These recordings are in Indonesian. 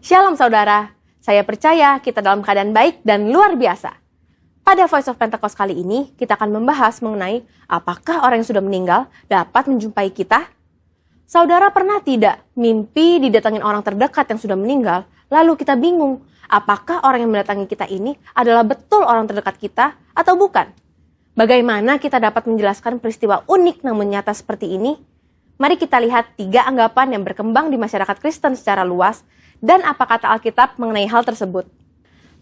Shalom saudara, saya percaya kita dalam keadaan baik dan luar biasa. Pada Voice of Pentecost kali ini, kita akan membahas mengenai apakah orang yang sudah meninggal dapat menjumpai kita? Saudara pernah tidak mimpi didatangin orang terdekat yang sudah meninggal, lalu kita bingung, apakah orang yang mendatangi kita ini adalah betul orang terdekat kita atau bukan? Bagaimana kita dapat menjelaskan peristiwa unik namun nyata seperti ini? Mari kita lihat 3 anggapan yang berkembang di masyarakat Kristen secara luas dan apa kata Alkitab mengenai hal tersebut.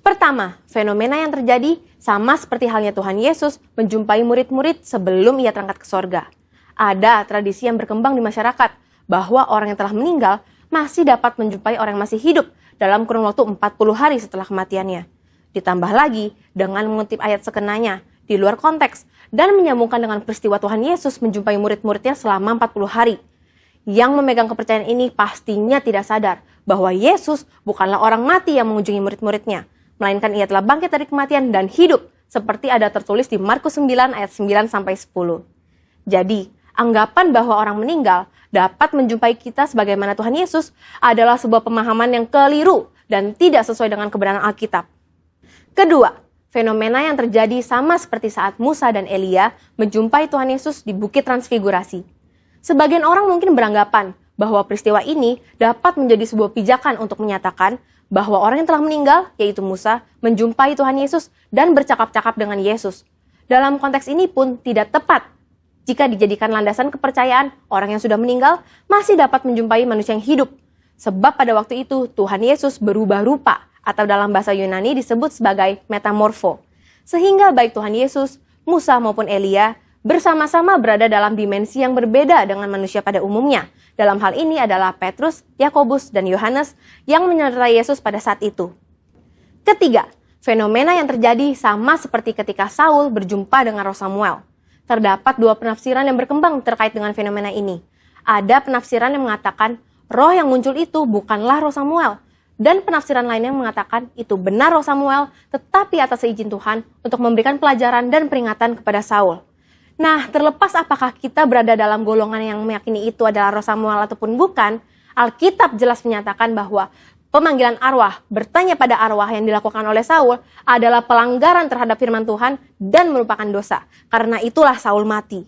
Pertama, fenomena yang terjadi sama seperti halnya Tuhan Yesus menjumpai murid-murid sebelum ia terangkat ke sorga. Ada tradisi yang berkembang di masyarakat bahwa orang yang telah meninggal masih dapat menjumpai orang yang masih hidup dalam kurun waktu 40 hari setelah kematiannya. Ditambah lagi dengan mengutip ayat sekenanya di luar konteks dan menyambungkan dengan peristiwa Tuhan Yesus menjumpai murid-muridnya selama 40 hari. Yang memegang kepercayaan ini pastinya tidak sadar bahwa Yesus bukanlah orang mati yang mengunjungi murid-muridnya, melainkan ia telah bangkit dari kematian dan hidup, seperti ada tertulis di Markus 9 ayat 9-10. Jadi, anggapan bahwa orang meninggal dapat menjumpai kita sebagaimana Tuhan Yesus adalah sebuah pemahaman yang keliru dan tidak sesuai dengan kebenaran Alkitab. Kedua, fenomena yang terjadi sama seperti saat Musa dan Elia menjumpai Tuhan Yesus di Bukit Transfigurasi. Sebagian orang mungkin beranggapan bahwa peristiwa ini dapat menjadi sebuah pijakan untuk menyatakan bahwa orang yang telah meninggal, yaitu Musa, menjumpai Tuhan Yesus dan bercakap-cakap dengan Yesus. Dalam konteks ini pun tidak tepat jika dijadikan landasan kepercayaan orang yang sudah meninggal masih dapat menjumpai manusia yang hidup. Sebab pada waktu itu Tuhan Yesus berubah rupa atau dalam bahasa Yunani disebut sebagai metamorfo. Sehingga baik Tuhan Yesus, Musa maupun Elia bersama-sama berada dalam dimensi yang berbeda dengan manusia pada umumnya. Dalam hal ini adalah Petrus, Yakobus, dan Yohanes yang menyertai Yesus pada saat itu. Ketiga, fenomena yang terjadi sama seperti ketika Saul berjumpa dengan Roh Samuel. Terdapat 2 penafsiran yang berkembang terkait dengan fenomena ini. Ada penafsiran yang mengatakan roh yang muncul itu bukanlah Roh Samuel, dan penafsiran lainnya mengatakan itu benar Roh Samuel, tetapi atas izin Tuhan untuk memberikan pelajaran dan peringatan kepada Saul. Nah, terlepas apakah kita berada dalam golongan yang meyakini itu adalah Roh Samuel ataupun bukan, Alkitab jelas menyatakan bahwa pemanggilan arwah, bertanya pada arwah yang dilakukan oleh Saul adalah pelanggaran terhadap firman Tuhan dan merupakan dosa. Karena itulah Saul mati.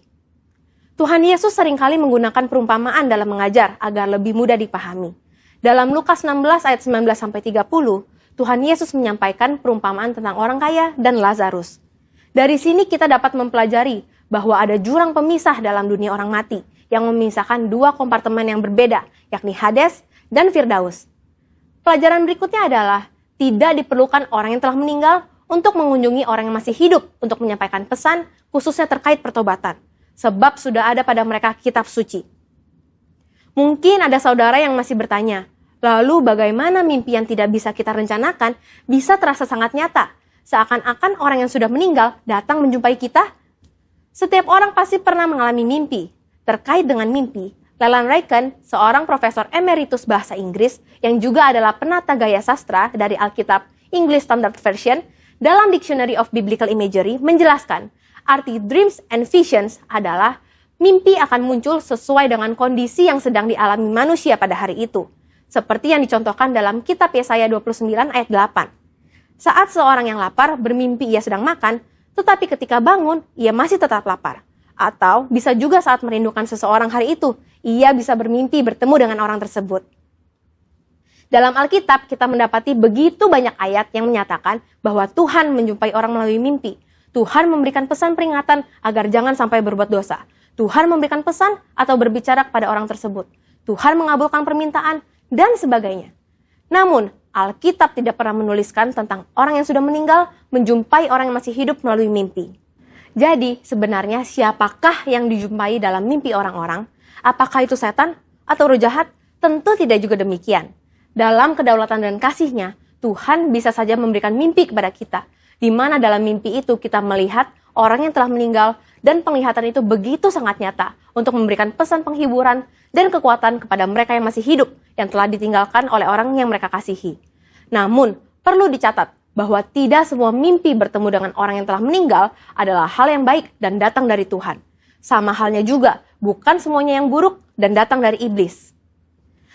Tuhan Yesus seringkali menggunakan perumpamaan dalam mengajar agar lebih mudah dipahami. Dalam Lukas 16 ayat 19-30, Tuhan Yesus menyampaikan perumpamaan tentang orang kaya dan Lazarus. Dari sini kita dapat mempelajari bahwa ada jurang pemisah dalam dunia orang mati yang memisahkan 2 kompartemen yang berbeda, yakni Hades dan Firdaus. Pelajaran berikutnya adalah tidak diperlukan orang yang telah meninggal untuk mengunjungi orang yang masih hidup untuk menyampaikan pesan khususnya terkait pertobatan, sebab sudah ada pada mereka kitab suci. Mungkin ada saudara yang masih bertanya, lalu bagaimana mimpi yang tidak bisa kita rencanakan bisa terasa sangat nyata, seakan-akan orang yang sudah meninggal datang menjumpai kita? Setiap orang pasti pernah mengalami mimpi. Terkait dengan mimpi, Leland Ryken, seorang profesor emeritus bahasa Inggris yang juga adalah penata gaya sastra dari Alkitab English Standard Version, dalam Dictionary of Biblical Imagery menjelaskan, arti dreams and visions adalah mimpi akan muncul sesuai dengan kondisi yang sedang dialami manusia pada hari itu. Seperti yang dicontohkan dalam kitab Yesaya 29 ayat 8. Saat seorang yang lapar bermimpi ia sedang makan, tetapi ketika bangun, ia masih tetap lapar. Atau bisa juga saat merindukan seseorang hari itu, ia bisa bermimpi bertemu dengan orang tersebut. Dalam Alkitab, kita mendapati begitu banyak ayat yang menyatakan bahwa Tuhan menjumpai orang melalui mimpi. Tuhan memberikan pesan peringatan agar jangan sampai berbuat dosa. Tuhan memberikan pesan atau berbicara kepada orang tersebut. Tuhan mengabulkan permintaan, dan sebagainya. Namun, Alkitab tidak pernah menuliskan tentang orang yang sudah meninggal menjumpai orang yang masih hidup melalui mimpi. Jadi, sebenarnya siapakah yang dijumpai dalam mimpi orang-orang? Apakah itu setan atau roh jahat? Tentu tidak juga demikian. Dalam kedaulatan dan kasih-Nya, Tuhan bisa saja memberikan mimpi kepada kita, di mana dalam mimpi itu kita melihat orang yang telah meninggal dan penglihatan itu begitu sangat nyata untuk memberikan pesan penghiburan dan kekuatan kepada mereka yang masih hidup yang telah ditinggalkan oleh orang yang mereka kasihi. Namun, perlu dicatat bahwa tidak semua mimpi bertemu dengan orang yang telah meninggal adalah hal yang baik dan datang dari Tuhan. Sama halnya juga, bukan semuanya yang buruk dan datang dari iblis.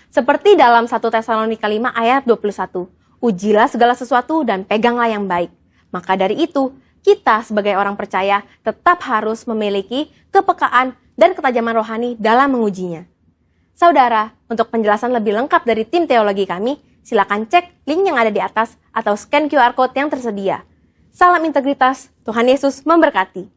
Seperti dalam 1 Tesalonika 5 ayat 21, ujilah segala sesuatu dan peganglah yang baik. Maka dari itu, kita sebagai orang percaya tetap harus memiliki kepekaan dan ketajaman rohani dalam mengujinya. Saudara, untuk penjelasan lebih lengkap dari tim teologi kami, silakan cek link yang ada di atas atau scan QR Code yang tersedia. Salam integritas, Tuhan Yesus memberkati.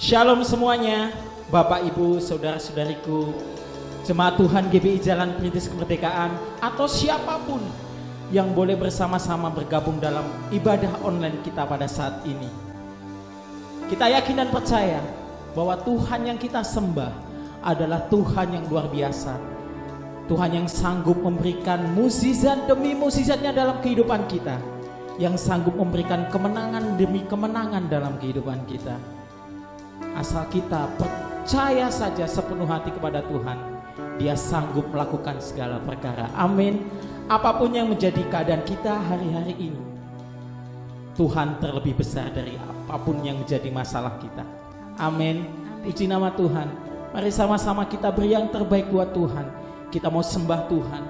Shalom semuanya, Bapak, Ibu, Saudara-saudariku, Jemaat Tuhan GBI Jalan Perintis Kemerdekaan, atau siapapun yang boleh bersama-sama bergabung dalam ibadah online kita pada saat ini. Kita yakin dan percaya bahwa Tuhan yang kita sembah adalah Tuhan yang luar biasa. Tuhan yang sanggup memberikan mukjizat demi mukjizatnya dalam kehidupan kita, yang sanggup memberikan kemenangan demi kemenangan dalam kehidupan kita. Asal kita percaya saja sepenuh hati kepada Tuhan, Dia sanggup melakukan segala perkara. Amin. Apapun yang menjadi keadaan kita hari-hari ini, Tuhan terlebih besar dari apapun yang menjadi masalah kita. Amin. Puji nama Tuhan. Mari sama-sama kita beri yang terbaik buat Tuhan. Kita mau sembah Tuhan,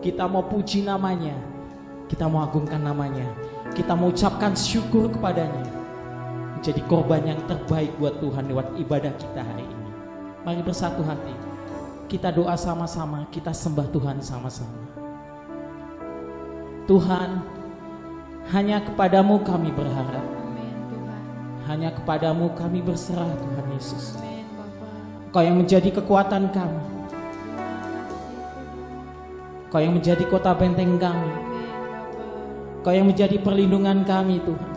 kita mau puji namanya, kita mau agungkan namanya, kita mau ucapkan syukur kepadanya, menjadi korban yang terbaik buat Tuhan lewat ibadah kita hari ini. Mari bersatu hati, kita doa sama-sama, kita sembah Tuhan sama-sama. Tuhan, hanya kepadamu kami berharap. Amin, Tuhan. Hanya kepadamu kami berserah, Tuhan Yesus. Amin, Bapa. Kau yang menjadi kekuatan kami, Kau yang menjadi kota benteng kami, Amin, Bapa. Kau yang menjadi perlindungan kami, Tuhan.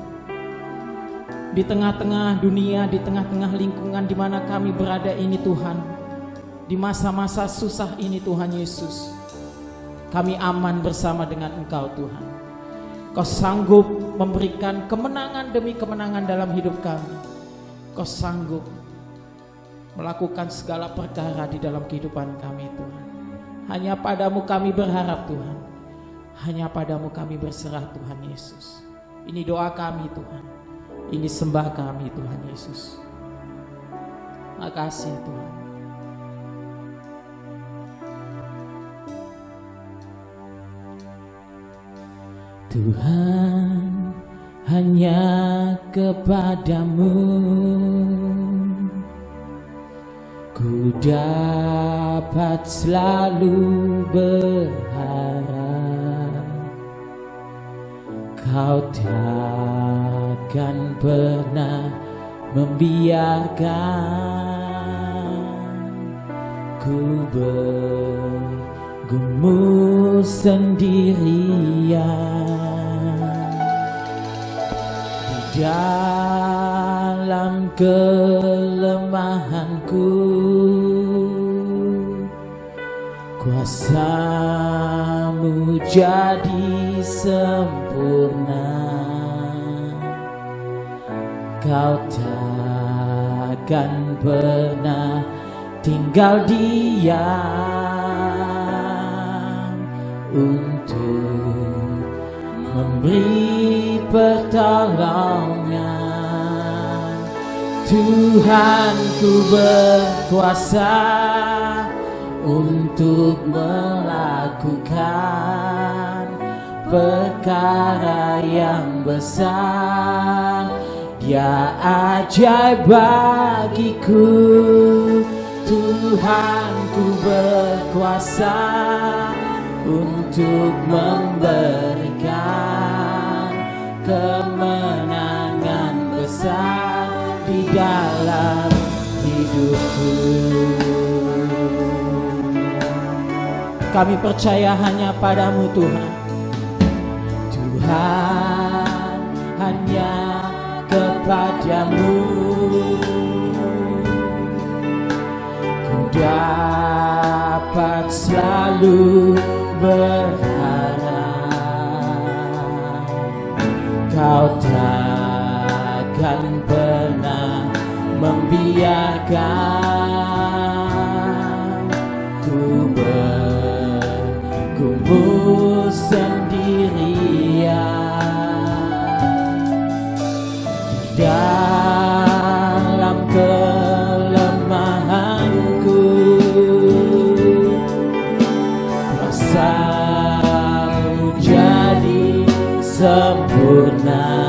Di tengah-tengah dunia, di tengah-tengah lingkungan di mana kami berada ini, Tuhan, di masa-masa susah ini, Tuhan Yesus, kami aman bersama dengan Engkau, Tuhan. Kau sanggup memberikan kemenangan demi kemenangan dalam hidup kami. Kau sanggup melakukan segala perkara di dalam kehidupan kami, Tuhan. Hanya padamu kami berharap, Tuhan. Hanya padamu kami berserah, Tuhan Yesus. Ini doa kami, Tuhan. Ini sembah kami, Tuhan Yesus. Makasih, Tuhan. Tuhan, hanya kepadamu ku dapat selalu berharap. Kau takkan pernah membiarkan ku bergumul sendirian. Di dalam kelemahanku, kuasa-Mu jadi sempurna. Kau takkan pernah tinggal diam untuk memberi pertolongan. Tuhan, ku berkuasa untuk melakukan perkara yang besar. Dia ajaib bagiku. Tuhan, ku berkuasa untuk memberikan kemenangan besar di dalam hidupku. Kami percaya hanya padamu, Tuhan. Tuhan, hanya kepadamu ku dapat selalu berharap. Kau takkan pernah membiarkan ku bergumul sendiri. dalam kelemahanku, kuasa-Mu jadi sempurna.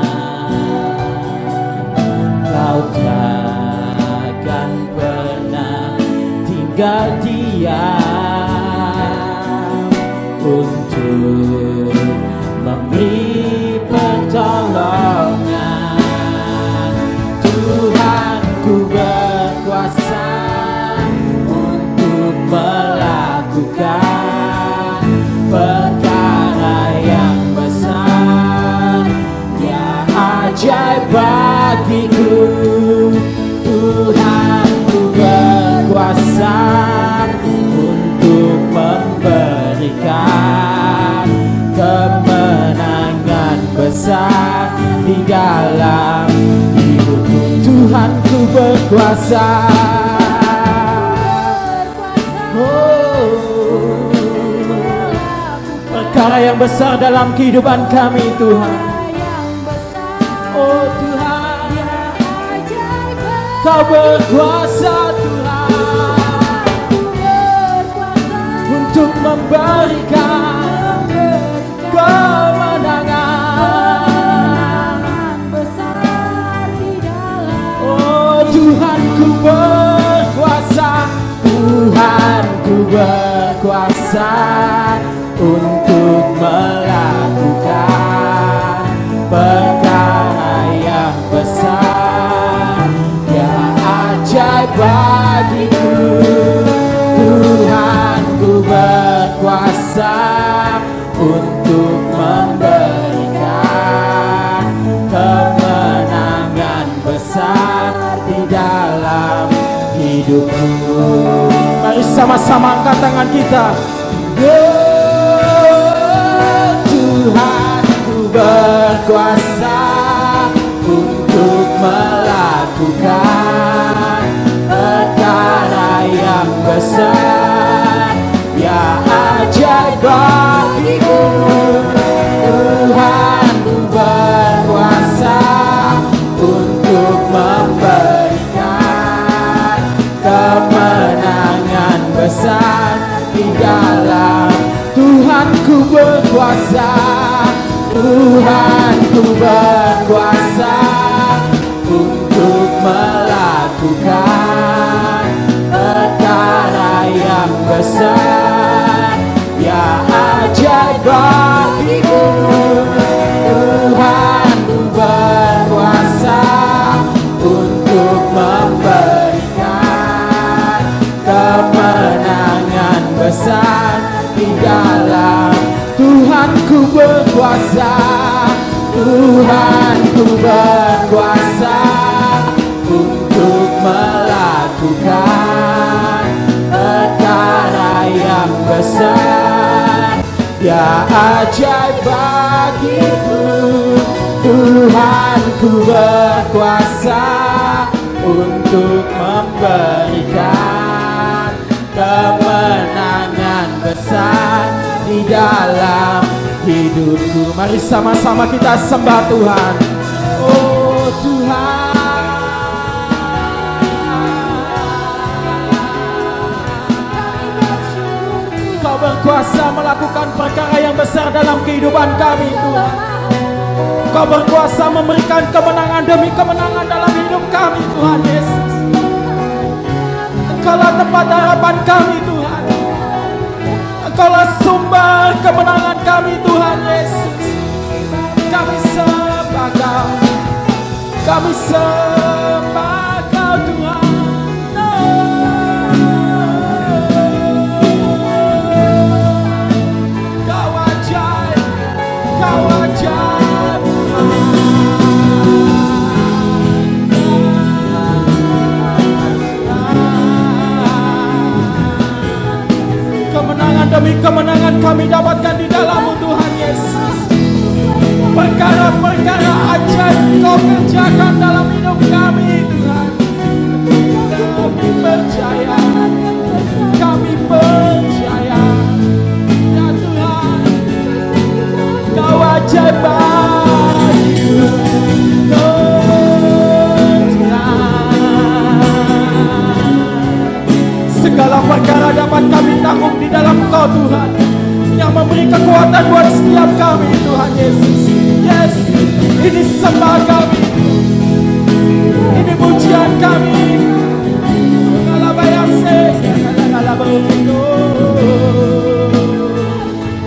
Kau takkan pernah tinggal diam untuk memberi pertolongan. Tuhanku berkuasa untuk melakukan perkara yang besar, yang ajaib bagiku. Tuhanku berkuasa untuk memberikan kemenangan besar di dalam hidupku. Tuhanku berkuasa. Perkara yang besar dalam kehidupan kami, Tuhan. Oh Tuhan, Kau berkuasa, Tuhan, untuk memberikan kemenangan. Oh Tuhanku berkuasa, Tuhanku berkuasa untuk melakukan perkara yang besar, yang ajaib bagiku. Tuhanku berkuasa untuk memberikan kemenangan besar di dalam hidupku. Mari sama-sama angkat tangan kita. Tuhanku berkuasa untuk melakukan perkara yang besar, yang ajaib bagiku. Tuhanku berkuasa untuk memberikan kemenangan besar di dalam. Tuhanku berkuasa, Tuhanku berkuasa untuk melakukan perkara yang besar, yang ajaib bagiku. Tuhanku berkuasa untuk memberikan kemenangan besar di dalam. Tuhanku berkuasa, Tuhanku berkuasa untuk melakukan perkara yang besar, yang ajaib bagiku. Tuhanku berkuasa untuk memberikan kemenangan besar di dalam hidupku. Mari sama-sama kita sembah Tuhan. Oh Tuhan, Kau berkuasa melakukan perkara yang besar dalam kehidupan kami, Tuhan. Kau berkuasa memberikan kemenangan demi kemenangan dalam hidup kami, Tuhan Yesus. Engkaulah tempat harapan kami, Tuhan. Engkaulah sumber kemenangan kami, Tuhan Yesus. Kami sembah Kau, kami sembah Kau, Tuhan. Kau ajaib, Kau ajaib. Kemenangan demi kemenangan kami dapatkan di dalam-Mu, Tuhan Yesus. Perkara-perkara ajaib Kau kerjakan dalam hidup kami, Tuhan. Kami percaya, kami percaya, ya Tuhan, Kau ajaib bagiku. Oh bertarung di dalam Kau Tuhan, yang memberi kekuatan buat setiap kami Tuhan Yesus. Yes, ini sembah kami, ini pujian kami.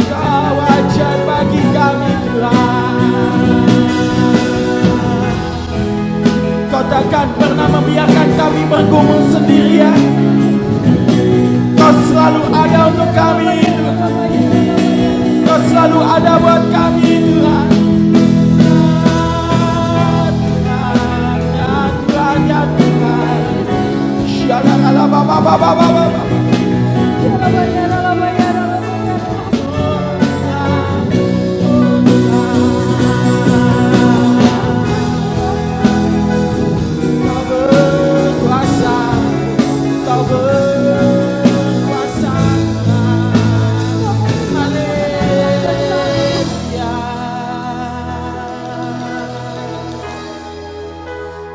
Kau ajar bagi kami Tuhan. Kau takkan pernah membiarkan kami bergumul sendirian. Kau selalu ada untuk kami Tuhan. Kau selalu ada buat kami Tuhan.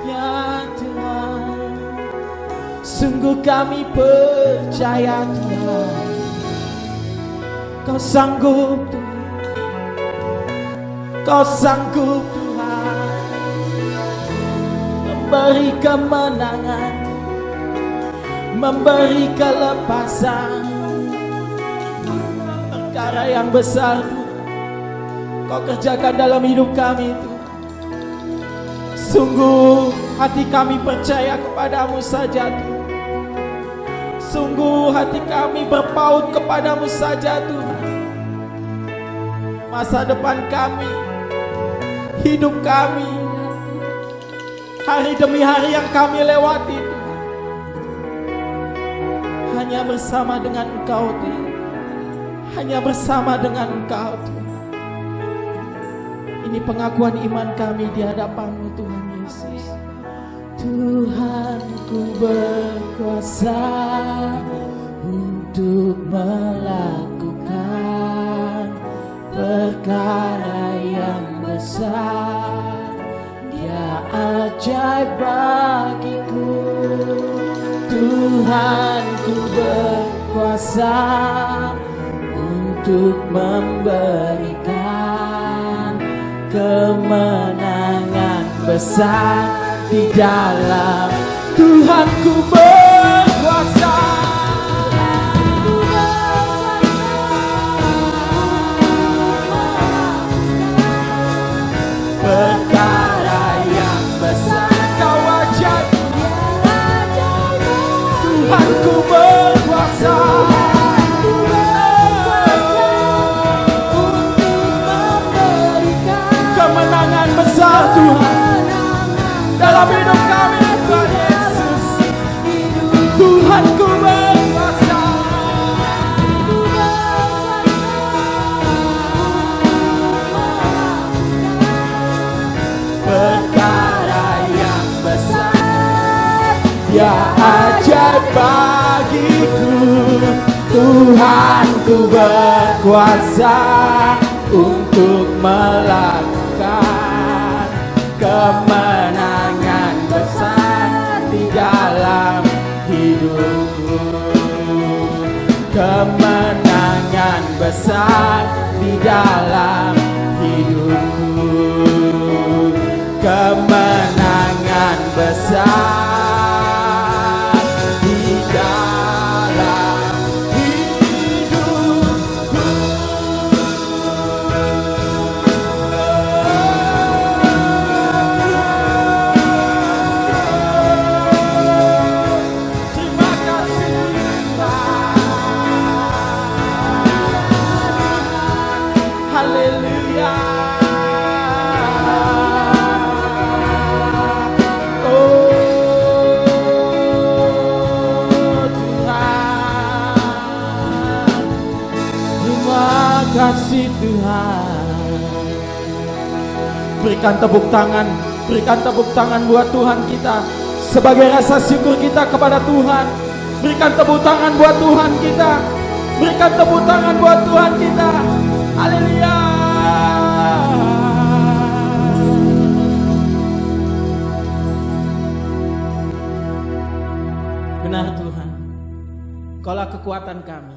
Ya Tuhan. Sungguh kami percaya Tuhan, Kau sanggup Tuhan, Kau sanggup Tuhan, memberi kemenangan, memberi kelepasan. Perkara yang besar Tuhan, Kau kerjakan dalam hidup kami Tuhan. Sungguh hati kami percaya kepadamu saja Tuhan. Sungguh hati kami berpaut kepadamu saja Tuhan. Masa depan kami, hidup kami, hari demi hari yang kami lewati Tuhan, hanya bersama dengan Engkau Tuhan. Hanya bersama dengan Engkau Tuhan. Ini pengakuan iman kami di hadapan-Mu Tuhan Yesus. Tuhanku berkuasa untuk melakukan perkara yang besar. Dia ajaib bagiku. Tuhanku berkuasa untuk memberikan kemenangan besar. Di dalam Tuhanku berkuasa. Perkara yang besar Kau ajaib. Tuhanku berkuasa untuk memberikan kemenangan besar Tuhan dalam hidup kami Tuhan Yesus. Tuhanku berkuasa. Perkara yang besar Dia ajaib bagiku. Tuhanku berkuasa untuk melakukan kemenangan besar di dalam hidupku. Kemenangan besar di dalam hidupku. Kemenangan besar di dalam hidupku. Terima kasih Tuhan. Haleluya. Kasih Tuhan. Berikan tepuk tangan buat Tuhan kita sebagai rasa syukur kita kepada Tuhan. Berikan tepuk tangan buat Tuhan kita. Berikan tepuk tangan buat Tuhan kita. Haleluya. Benar Tuhan, Kaulah kekuatan kami.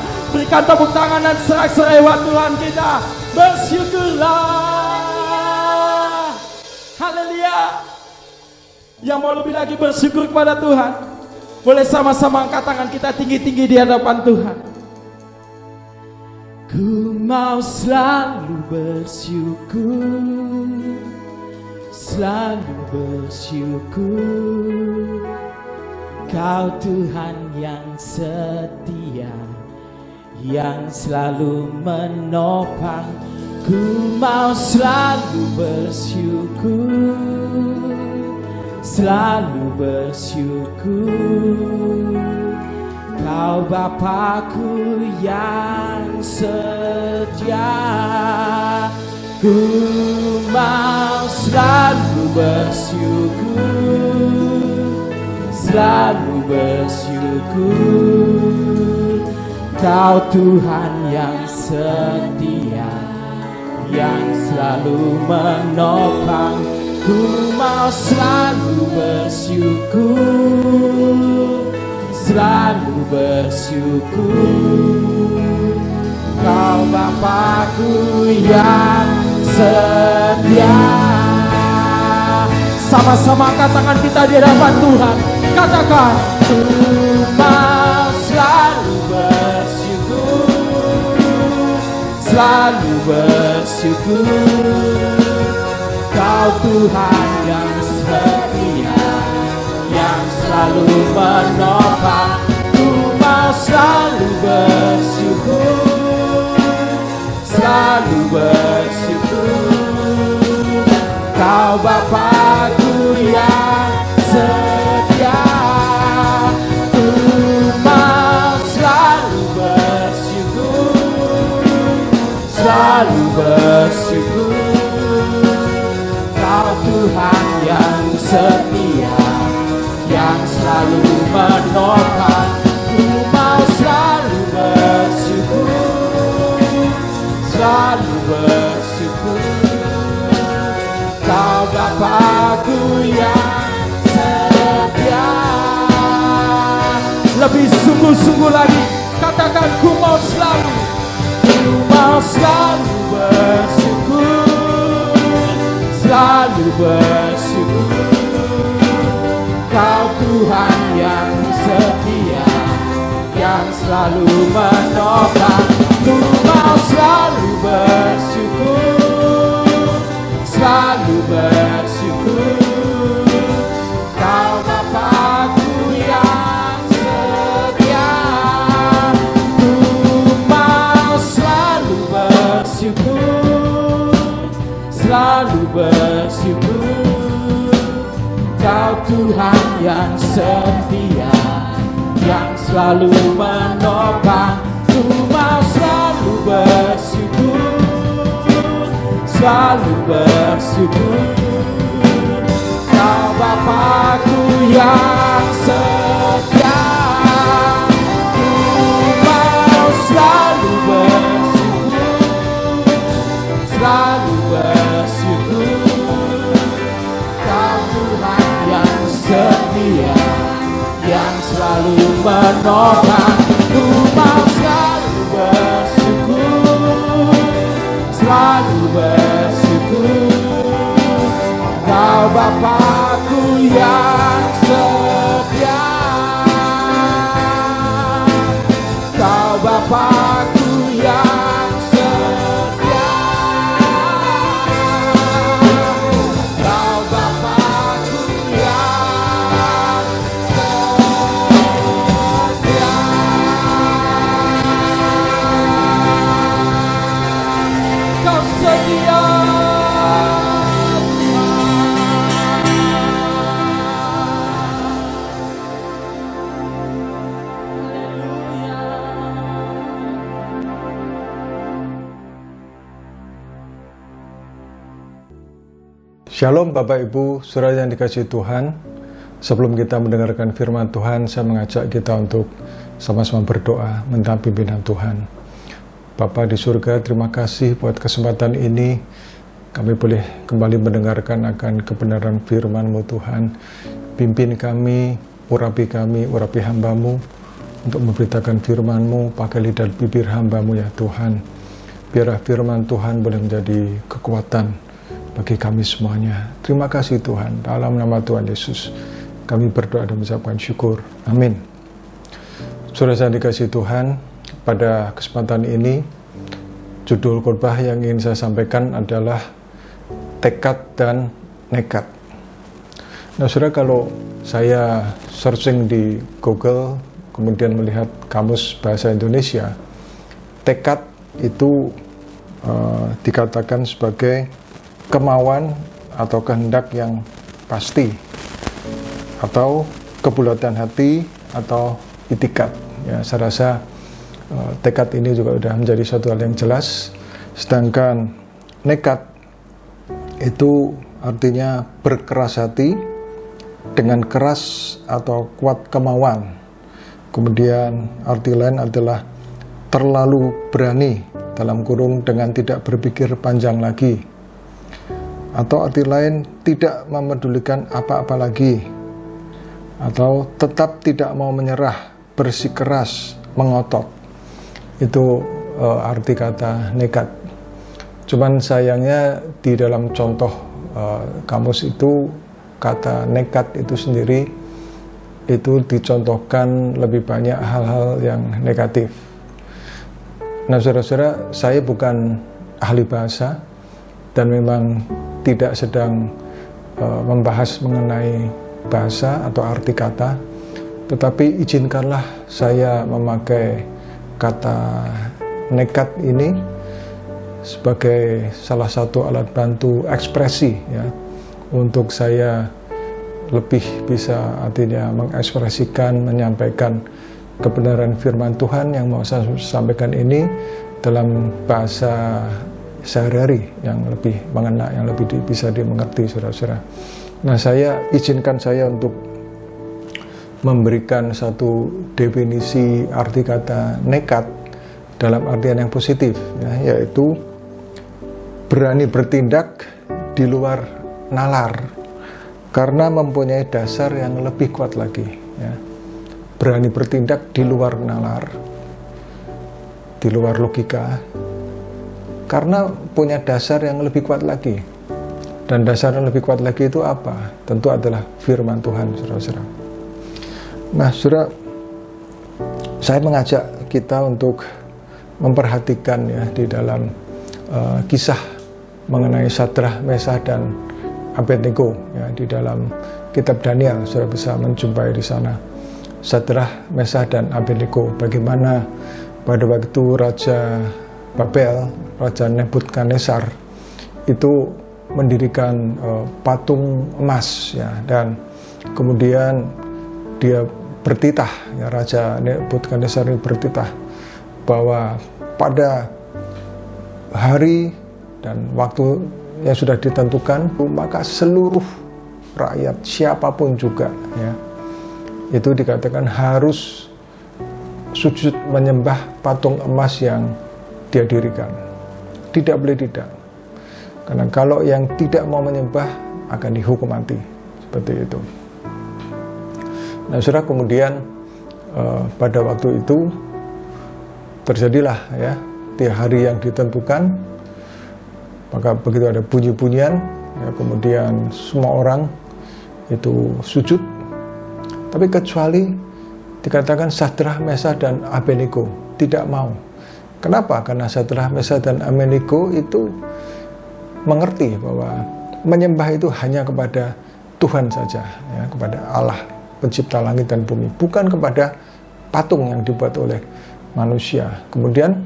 Berikan tepuk tangan dan sorak-sorai buat Tuhan kita. Bersyukurlah. Haleluya. Yang mau lebih lagi bersyukur kepada Tuhan, boleh sama-sama angkat tangan kita tinggi-tinggi di hadapan Tuhan. Ku mau selalu bersyukur, selalu bersyukur. Kau Tuhan yang setia, yang selalu menopang. Ku mau selalu bersyukur, selalu bersyukur. Kau Bapakku yang setia. Ku mau selalu bersyukur, selalu bersyukur. Kau Tuhan yang setia, yang selalu menopang. Ku mau selalu bersyukur, selalu bersyukur. Kau Bapakku yang setia. Sama-sama angkat tangan kita di hadapan Tuhan. Katakan, ku mau selalu bersyukur, selalu bersyukur. Kau Tuhan yang setia, yang selalu menopang. Ku mau selalu bersyukur, selalu bersyukur. Kau Bapakku yang setia. Ku mau selalu bersyukur, selalu bersyukur. Kau Tuhan yang setia, yang selalu menopang. Ku mau selalu bersyukur, selalu bersyukur. Kau Bapakku yang setia. Lebih sungguh-sungguh lagi, katakan, ku mau selalu bersyukur, selalu bersyukur. Kau Tuhan yang setia, yang selalu menopang. Ku mau selalu bersyukur, selalu bersyukur. Kau Bapakku yang setia. Ku mau selalu bersyukur, selalu bersyukur. Kau Tuhan yang setia, yang selalu menopang. Ku mau selalu bersyukur, selalu bersyukur. Kau Bapakku yang setia. Ku mau selalu bersyukur, selalu bersyukur. Kau Tuhan yang setia, yang selalu menopang. Ku mau selalu bersyukur, selalu bersyukur. Kau Bapakku yang setia. Kau Bapakku yang setia. Kau Bapakku yang setia. Kau setia. Shalom Bapak Ibu, saudara yang dikasihi Tuhan. Sebelum kita mendengarkan firman Tuhan, saya mengajak kita untuk sama-sama berdoa, minta pimpinan Tuhan. Bapa di surga, terima kasih buat kesempatan ini. Kami boleh kembali mendengarkan akan kebenaran firman-Mu Tuhan. Pimpin kami, urapi hamba-Mu. untuk memberitakan firman-Mu pakai lidah bibir hamba-Mu ya Tuhan. Biarlah firman Tuhan boleh menjadi kekuatan bagi kami semuanya. Terima kasih Tuhan, dalam nama Tuhan Yesus kami berdoa dan mengucapkan syukur. Amin. Saudara saya dikasihi Tuhan, pada kesempatan ini judul khotbah yang ingin saya sampaikan adalah tekad dan nekat. Nah saudara, kalau saya searching di Google kemudian melihat kamus bahasa Indonesia, tekad itu dikatakan sebagai kemauan atau kehendak yang pasti, atau kebulatan hati, atau itikat. Ya, saya rasa tekad ini juga sudah menjadi suatu hal yang jelas. Sedangkan nekat itu artinya berkeras hati dengan keras atau kuat kemauan. Kemudian arti lain adalah terlalu berani, dalam kurung dengan tidak berpikir panjang lagi. Atau arti lain tidak memedulikan apa-apa lagi. Atau tetap tidak mau menyerah, bersikeras, mengotot. Itu arti kata nekat. Cuman sayangnya di dalam contoh kamus itu, kata nekat itu sendiri itu dicontohkan lebih banyak hal-hal yang negatif. Nah saudara-saudara, saya bukan ahli bahasa dan memang tidak sedang membahas mengenai bahasa atau arti kata, tetapi izinkanlah saya memakai kata nekat ini sebagai salah satu alat bantu ekspresi ya, untuk saya lebih bisa artinya mengekspresikan, menyampaikan kebenaran firman Tuhan yang mau saya sampaikan ini dalam bahasa sehari-hari yang lebih mengena, yang lebih bisa dimengerti saudara-saudara. Nah izinkan saya untuk memberikan satu definisi arti kata nekat dalam artian yang positif ya, yaitu berani bertindak di luar nalar karena mempunyai dasar yang lebih kuat lagi ya. Berani bertindak di luar nalar, di luar logika, karena punya dasar yang lebih kuat lagi. Dan dasar yang lebih kuat lagi itu apa? Tentu adalah firman Tuhan, saudara-saudara. Nah, saudara, saya mengajak kita untuk memperhatikan ya di dalam kisah mengenai Sadrah, Mesah, dan Abednego ya, di dalam kitab Daniel. Saudara bisa menjumpai di sana Sadrah, Mesah, dan Abednego. Bagaimana pada waktu Raja Babel, Raja Nebukadnezar itu mendirikan patung emas ya, dan kemudian dia bertitah ya, Raja Nebukadnezar ini bertitah bahwa pada hari dan waktu yang sudah ditentukan, maka seluruh rakyat siapapun juga ya, itu dikatakan harus sujud menyembah patung emas yang dia dirikan. Tidak boleh tidak. Karena kalau yang tidak mau menyembah akan dihukum mati. Seperti itu. Nah, saudara, kemudian pada waktu itu terjadilah ya, di hari yang ditentukan, maka begitu ada bunyi-bunyian ya, kemudian semua orang itu sujud, tapi kecuali dikatakan Sadrah, Mesah, dan Abednego tidak mau. Kenapa? Karena Sadrah, Mesah, dan Abednego itu mengerti bahwa menyembah itu hanya kepada Tuhan saja ya, kepada Allah pencipta langit dan bumi, bukan kepada patung yang dibuat oleh manusia. Kemudian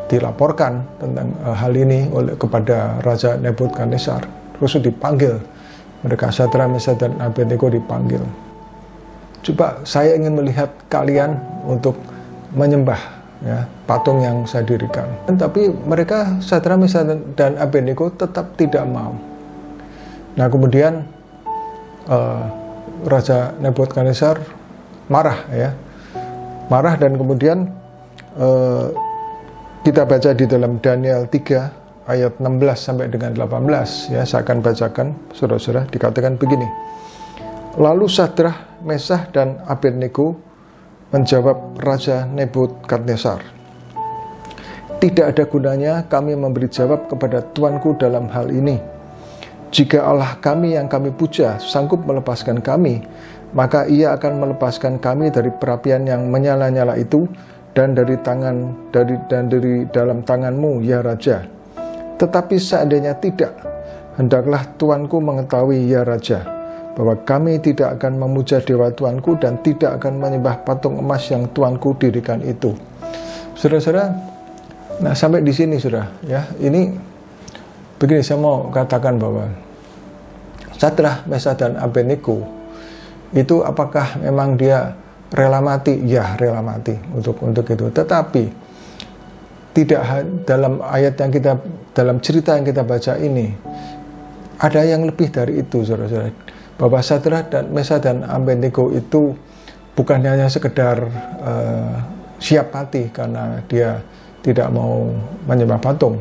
dilaporkan tentang hal ini kepada Raja Nebukadnezar, terus dipanggil mereka, Sadrah, Mesah, dan Abednego dipanggil. Coba saya ingin melihat kalian untuk menyembah ya, patung yang saya dirikan. Tapi mereka, Sadrah, Mesah, dan Abednego tetap tidak mau. Nah kemudian Raja Nebukadnezar marah ya, marah, dan kemudian kita baca di dalam Daniel 3 ayat 16 sampai dengan 18 ya, saya akan bacakan saudara-saudara. Dikatakan begini: lalu Sadrah, Mesah, dan Abednego menjawab Raja Nebukadnezar, "Tidak ada gunanya kami memberi jawab kepada tuanku dalam hal ini. Jika Allah kami yang kami puja sanggup melepaskan kami, maka ia akan melepaskan kami dari perapian yang menyala-nyala itu dan dari dalam tanganmu, ya Raja. Tetapi seandainya tidak, hendaklah tuanku mengetahui, ya Raja, bahwa kami tidak akan memuja dewa tuanku dan tidak akan menyembah patung emas yang tuanku dirikan itu." Saudara-saudara, nah sampai di sini sudah ya. Ini begini, saya mau katakan bahwa Sadrah, Mesakh dan Abednego itu apakah memang dia rela mati? Ya, rela mati untuk itu. Tetapi tidak dalam ayat yang kita, dalam cerita yang kita baca ini, ada yang lebih dari itu, saudara-saudara. Bahwa Sadrah dan Mesakh dan Abednego itu bukan hanya sekedar siap mati karena dia tidak mau menyembah patung.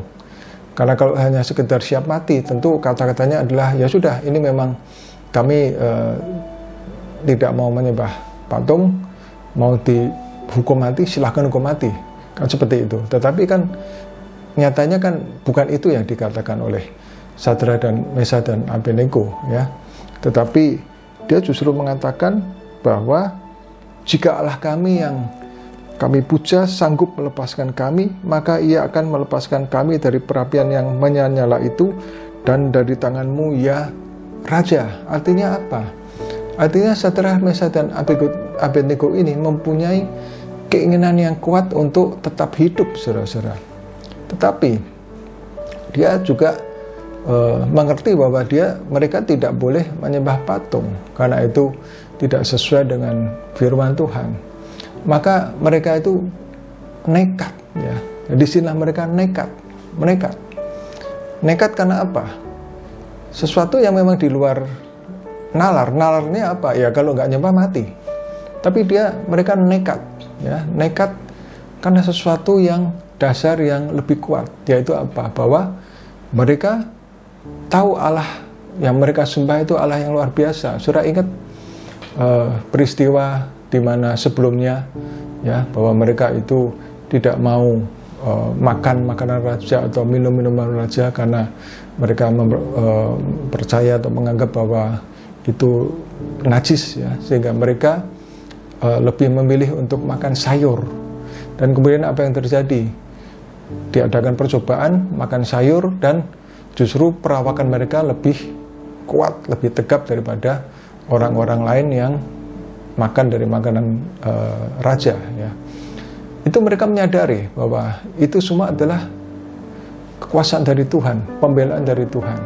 Karena kalau hanya sekedar siap mati, tentu kata-katanya adalah, ya sudah, ini memang kami tidak mau menyembah patung, mau dihukum mati, silahkan hukum mati. Kan seperti itu. Tetapi kan nyatanya kan bukan itu yang dikatakan oleh Sadrah dan Mesakh dan Abednego, ya. Tetapi dia justru mengatakan bahwa jika Allah kami yang kami puja sanggup melepaskan kami, maka ia akan melepaskan kami dari perapian yang menyala itu dan dari tanganmu, ya Raja. Artinya apa? Artinya Sadrah, Mesakh dan Abednego ini mempunyai keinginan yang kuat untuk tetap hidup, saudara-saudara. Tetapi dia juga mengerti bahwa mereka tidak boleh menyembah patung karena itu tidak sesuai dengan firman Tuhan. Maka mereka itu nekat, ya. Di sinilah mereka nekat. Nekat karena apa? Sesuatu yang memang di luar nalar. Nalarnya apa? Ya kalau nggak nyembah mati. Tapi mereka nekat, ya. Nekat karena sesuatu yang dasar yang lebih kuat, yaitu apa? Bahwa mereka tahu Allah yang mereka sembah itu Allah yang luar biasa. Saudara ingat peristiwa di mana sebelumnya, ya, bahwa mereka itu tidak mau makan makanan raja atau minum minuman raja karena mereka percaya atau menganggap bahwa itu najis, ya, sehingga mereka lebih memilih untuk makan sayur. Dan kemudian apa yang terjadi? Diadakan percobaan makan sayur dan justru perawakan mereka lebih kuat, lebih tegap daripada orang-orang lain yang makan dari makanan raja, ya. Itu mereka menyadari bahwa itu semua adalah kekuasaan dari Tuhan, pembelaan dari Tuhan.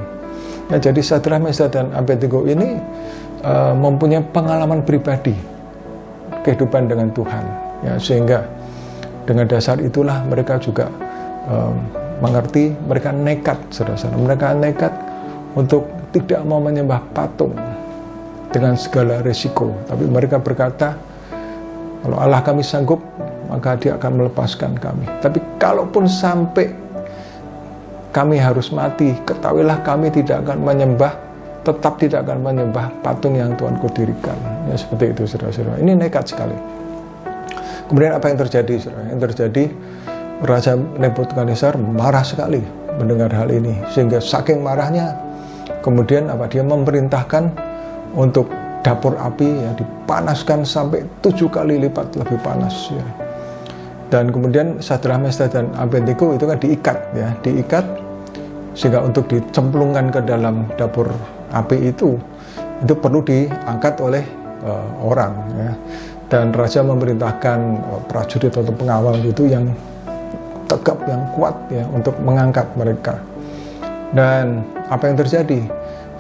Ya, jadi Sadrah, Mesakh dan Abednego ini mempunyai pengalaman pribadi kehidupan dengan Tuhan, ya, sehingga dengan dasar itulah mereka juga mengerti, mereka nekat, saudara-saudara. Mereka nekat untuk tidak mau menyembah patung dengan segala risiko. Tapi mereka berkata, kalau Allah kami sanggup, maka dia akan melepaskan kami. Tapi kalaupun sampai kami harus mati, ketahuilah kami tidak akan menyembah, tetap tidak akan menyembah patung yang Tuhan dirikan. Ya, seperti itu, saudara-saudara. Ini nekat sekali. Kemudian apa yang terjadi, saudara? Yang terjadi, Raja Nebukadnezar marah sekali mendengar hal ini, sehingga saking marahnya kemudian dia memerintahkan untuk dapur api, ya, dipanaskan sampai 7 kali lipat lebih panas, ya. Dan kemudian Sadrah, Mesakh dan Abednego itu kan diikat sehingga untuk dicemplungkan ke dalam dapur api itu perlu diangkat oleh orang, ya. Dan raja memerintahkan prajurit atau pengawal itu yang tegap, yang kuat, ya, untuk mengangkat mereka. Dan apa yang terjadi?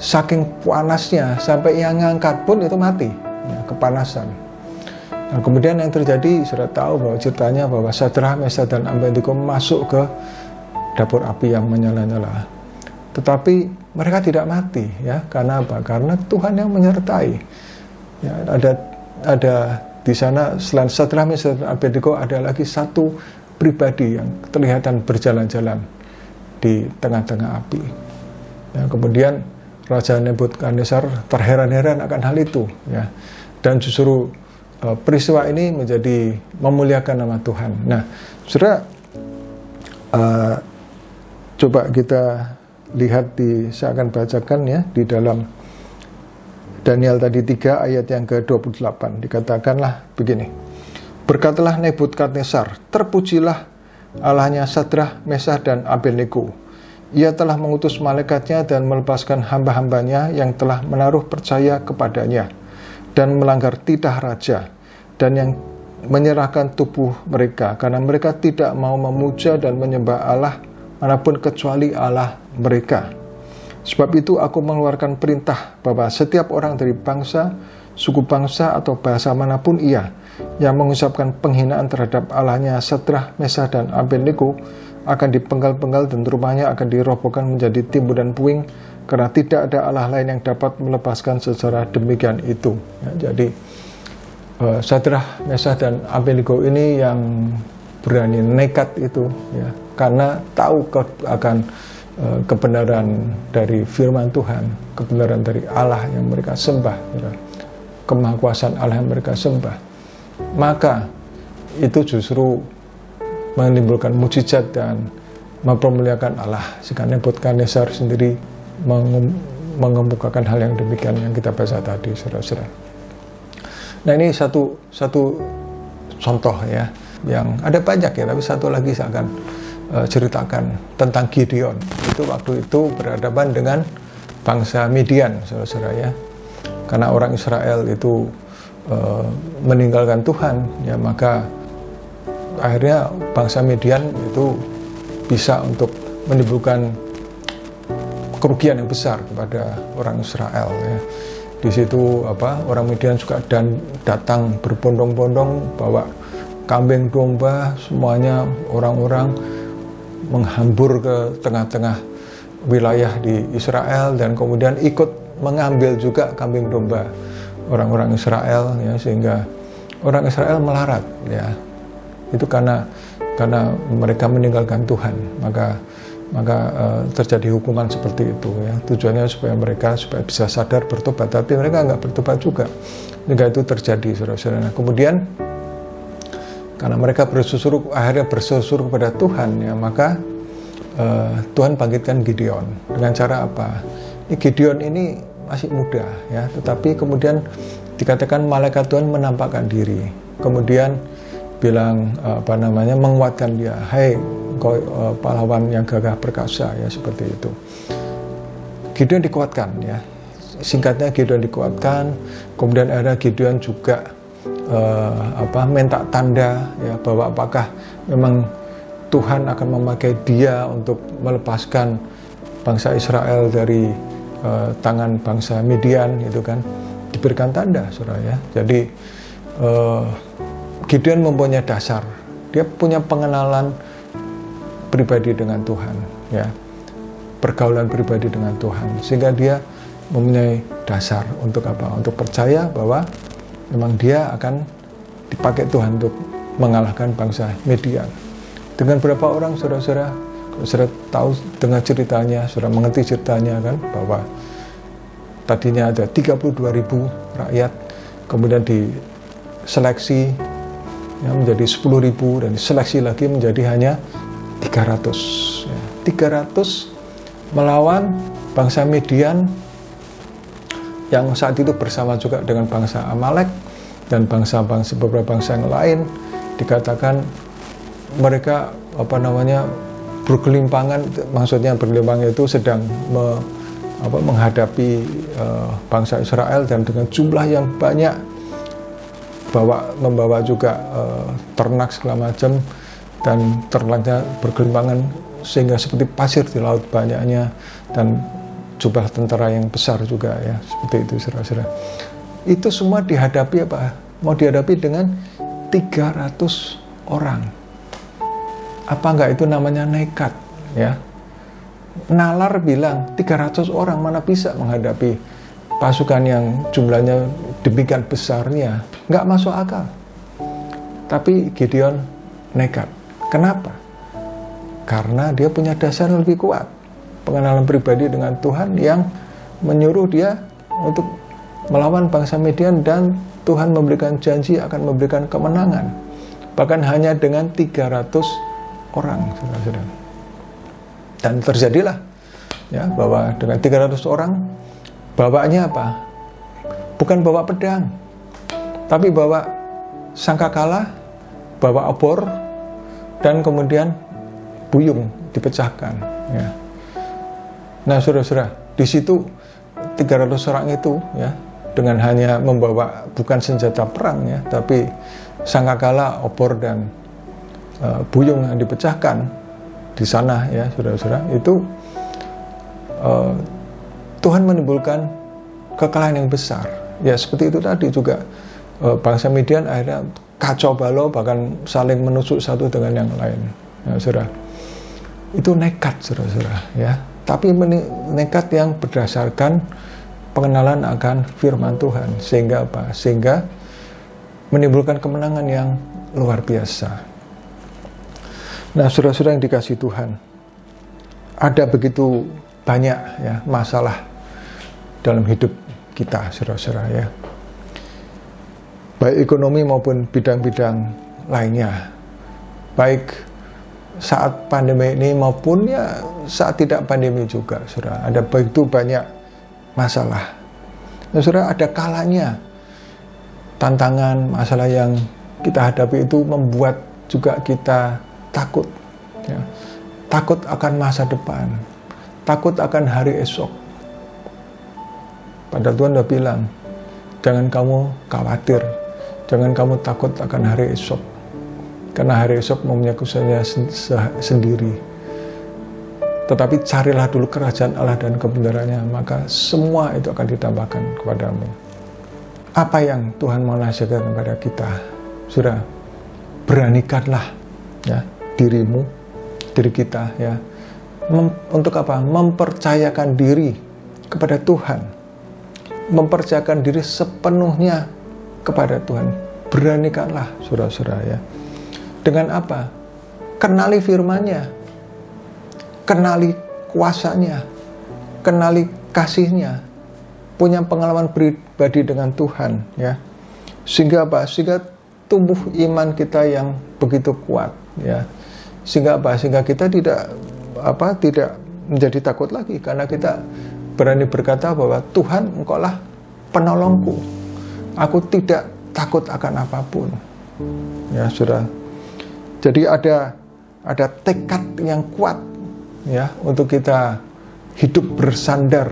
Saking panasnya sampai yang ngangkat pun itu mati, ya, kepanasan. Nah, kemudian yang terjadi, sudah tahu bahwa ceritanya bahwa Sadrah, Mesakh dan Abednego masuk ke dapur api yang menyala-nyala. Tetapi mereka tidak mati, ya. Karena apa? Karena Tuhan yang menyertai. Ya, ada di sana selain Sadrah, Mesakh dan Abednego ada lagi satu pribadi yang kelihatan berjalan-jalan di tengah-tengah api. Ya, kemudian Raja Nebukadnezar terheran-heran akan hal itu, ya. Dan justru peristiwa ini menjadi memuliakan nama Tuhan. Nah, saudara, coba kita lihat saya akan bacakan ya di dalam Daniel tadi 3 ayat yang ke-28. Dikatakanlah begini. Berkatalah Nebukadnezar, terpujilah Allahnya Sadrah, Mesah, dan Abednego. Ia telah mengutus malaikatnya dan melepaskan hamba-hambanya yang telah menaruh percaya kepadanya dan melanggar titah raja, dan yang menyerahkan tubuh mereka karena mereka tidak mau memuja dan menyembah Allah manapun kecuali Allah mereka. Sebab itu aku mengeluarkan perintah bahwa setiap orang dari bangsa, suku bangsa, atau bahasa manapun ia yang mengucapkan penghinaan terhadap Allahnya Sadrah, Mesah, dan Abednego akan dipenggal-penggal dan rumahnya akan dirobohkan menjadi timbunan puing, karena tidak ada Allah lain yang dapat melepaskan secara demikian itu. Ya, jadi Sadrah, Mesah, dan Abednego ini yang berani nekat itu, ya, karena tahu akan kebenaran dari firman Tuhan, kebenaran dari Allah yang mereka sembah, ya, kemahakuasaan Allah yang mereka sembah. Maka itu justru menimbulkan mujizat dan mempermuliakan Allah. Jika Nebukadnezar sendiri mengemukakan hal yang demikian yang kita baca tadi, saudara-saudara. Nah, ini satu contoh ya, yang ada banyak ya, tapi satu lagi saya akan ceritakan tentang Gideon. Itu waktu itu berhadapan dengan bangsa Midian, saudara-saudara ya. Karena orang Israel itu meninggalkan Tuhan, ya, maka akhirnya bangsa Midian itu bisa untuk menimbulkan kerugian yang besar kepada orang Israel ya. Di situ orang Midian juga datang berbondong-bondong bawa kambing domba, semuanya orang-orang menghambur ke tengah-tengah wilayah di Israel dan kemudian ikut mengambil juga kambing domba orang-orang Israel ya, sehingga orang Israel melarat ya. Itu karena mereka meninggalkan Tuhan, maka terjadi hukuman seperti itu ya. Tujuannya supaya mereka bisa sadar bertobat, tapi mereka nggak bertobat juga, sehingga itu terjadi, saudara-saudara. Nah, kemudian karena mereka akhirnya bersusur kepada Tuhan ya, maka Tuhan bangkitkan Gideon. Dengan cara apa? Gideon ini masih muda ya, tetapi kemudian dikatakan malaikat Tuhan menampakkan diri, kemudian bilang menguatkan dia, hai kau pahlawan yang gagah perkasa ya, seperti itu. Gideon dikuatkan ya, singkatnya Gideon dikuatkan. Kemudian ada Gideon juga minta tanda ya, bahwa apakah memang Tuhan akan memakai dia untuk melepaskan bangsa Israel dari tangan bangsa Midian, itu kan diberikan tanda, saudara ya. Jadi Gideon mempunyai dasar, dia punya pengenalan pribadi dengan Tuhan ya, pergaulan pribadi dengan Tuhan, sehingga dia mempunyai dasar untuk apa? Untuk percaya bahwa memang dia akan dipakai Tuhan untuk mengalahkan bangsa Midian. Dengan berapa orang, saudara-saudara? Kalau saudara tahu dengar ceritanya, saudara mengerti ceritanya kan, bahwa tadinya ada 32.000 rakyat, kemudian diseleksi ya, menjadi 10.000 dan diseleksi lagi menjadi hanya 300 ya. 300 melawan bangsa Midian yang saat itu bersama juga dengan bangsa Amalek dan beberapa bangsa yang lain. Dikatakan mereka bergelimpangan, maksudnya bergelimpangan itu sedang menghadapi bangsa Israel, dan dengan jumlah yang banyak, membawa juga ternak segala macam, dan ternaknya bergelimpangan sehingga seperti pasir di laut banyaknya, dan jumlah tentara yang besar juga ya, seperti itu, saudara-saudara. Itu semua dihadapi mau dihadapi dengan 300 orang. Apa enggak itu namanya nekat ya? Nalar bilang 300 orang mana bisa menghadapi pasukan yang jumlahnya demikian besarnya, nggak masuk akal. Tapi Gideon nekat. Kenapa? Karena dia punya dasar yang lebih kuat, pengenalan pribadi dengan Tuhan yang menyuruh dia untuk melawan bangsa Midian, dan Tuhan memberikan janji akan memberikan kemenangan. Bahkan hanya dengan 300 orang, saudara-saudara. Dan terjadilah ya bahwa dengan 300 orang bawaannya apa? Bukan bawa pedang, tapi bawa sangkakala, bawa obor, dan kemudian buyung dipecahkan. Ya. Nah, saudara-saudara, di situ 300 orang itu ya dengan hanya membawa bukan senjata perang ya, tapi sangkakala, obor, dan buyung yang dipecahkan di sana ya, saudara-saudara, itu Tuhan menimbulkan kekalahan yang besar. Ya seperti itu tadi juga, bangsa Midian akhirnya kacau balau, bahkan saling menusuk satu dengan yang lain. Ya, saudara, itu nekat, saudara-saudara, ya. Tapi nekat yang berdasarkan pengenalan akan firman Tuhan, sehingga apa? Sehingga menimbulkan kemenangan yang luar biasa. Nah, saudara-saudara yang dikasihi Tuhan, ada begitu banyak ya masalah dalam hidup kita, saudara-saudara ya. Baik ekonomi maupun bidang-bidang lainnya. Baik saat pandemi ini maupun ya saat tidak pandemi juga, saudara. Ada begitu banyak masalah. Nah, saudara, ada kalanya tantangan, masalah yang kita hadapi itu membuat juga kita takut, ya. Takut akan masa depan, takut akan hari esok. Padahal Tuhan sudah bilang, jangan kamu khawatir, jangan kamu takut akan hari esok, karena hari esok mempunyai kesusahannya sendiri. Tetapi carilah dulu kerajaan Allah dan kebenarannya, maka semua itu akan ditambahkan kepadamu. Apa yang Tuhan mau nasihatkan kepada kita? Sudah, beranikanlah ya diri kita ya. Untuk apa? Mempercayakan diri kepada Tuhan. Mempercayakan diri sepenuhnya kepada Tuhan. Beranikanlah, saudara-saudara ya. Dengan apa? Kenali firman-Nya, kenali kuasanya, kenali kasih-Nya, punya pengalaman pribadi dengan Tuhan ya. Sehingga apa? Sehingga tumbuh iman kita yang begitu kuat ya. Sehingga apa? Sehingga kita tidak menjadi takut lagi, karena kita berani berkata bahwa Tuhan, Engkaulah penolongku. Aku tidak takut akan apapun. Ya, Saudara. Jadi ada tekad yang kuat ya untuk kita hidup bersandar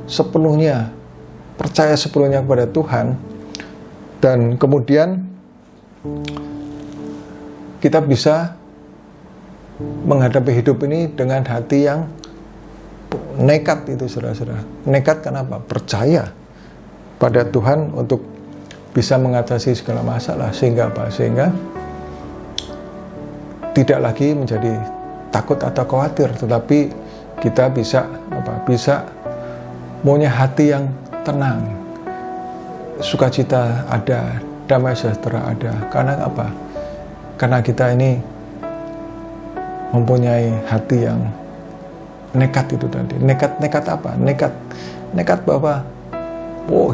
sepenuhnya, percaya sepenuhnya kepada Tuhan, dan kemudian kita bisa menghadapi hidup ini dengan hati yang nekat itu, saudara-saudara. Nekat kenapa? Percaya pada Tuhan untuk bisa mengatasi segala masalah. Sehingga apa? Sehingga tidak lagi menjadi takut atau khawatir, tetapi kita bisa punya hati yang tenang, sukacita ada, damai sejahtera ada. Karena apa? Karena kita ini mempunyai hati yang nekat itu tadi. Nekat apa? Nekat bahwa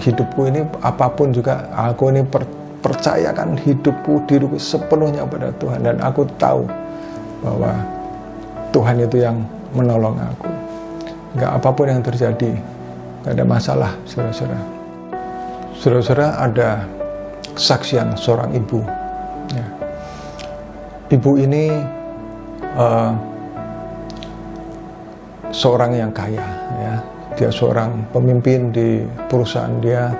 hidupku ini apapun juga, aku ini percayakan hidupku, diriku sepenuhnya pada Tuhan, dan aku tahu bahwa Tuhan itu yang menolong aku. Enggak apapun yang terjadi, enggak ada masalah, saudara-saudara. Saudara-saudara, ada kesaksian seorang ibu. Ya. Ibu ini seorang yang kaya, ya. Dia seorang pemimpin di perusahaan dia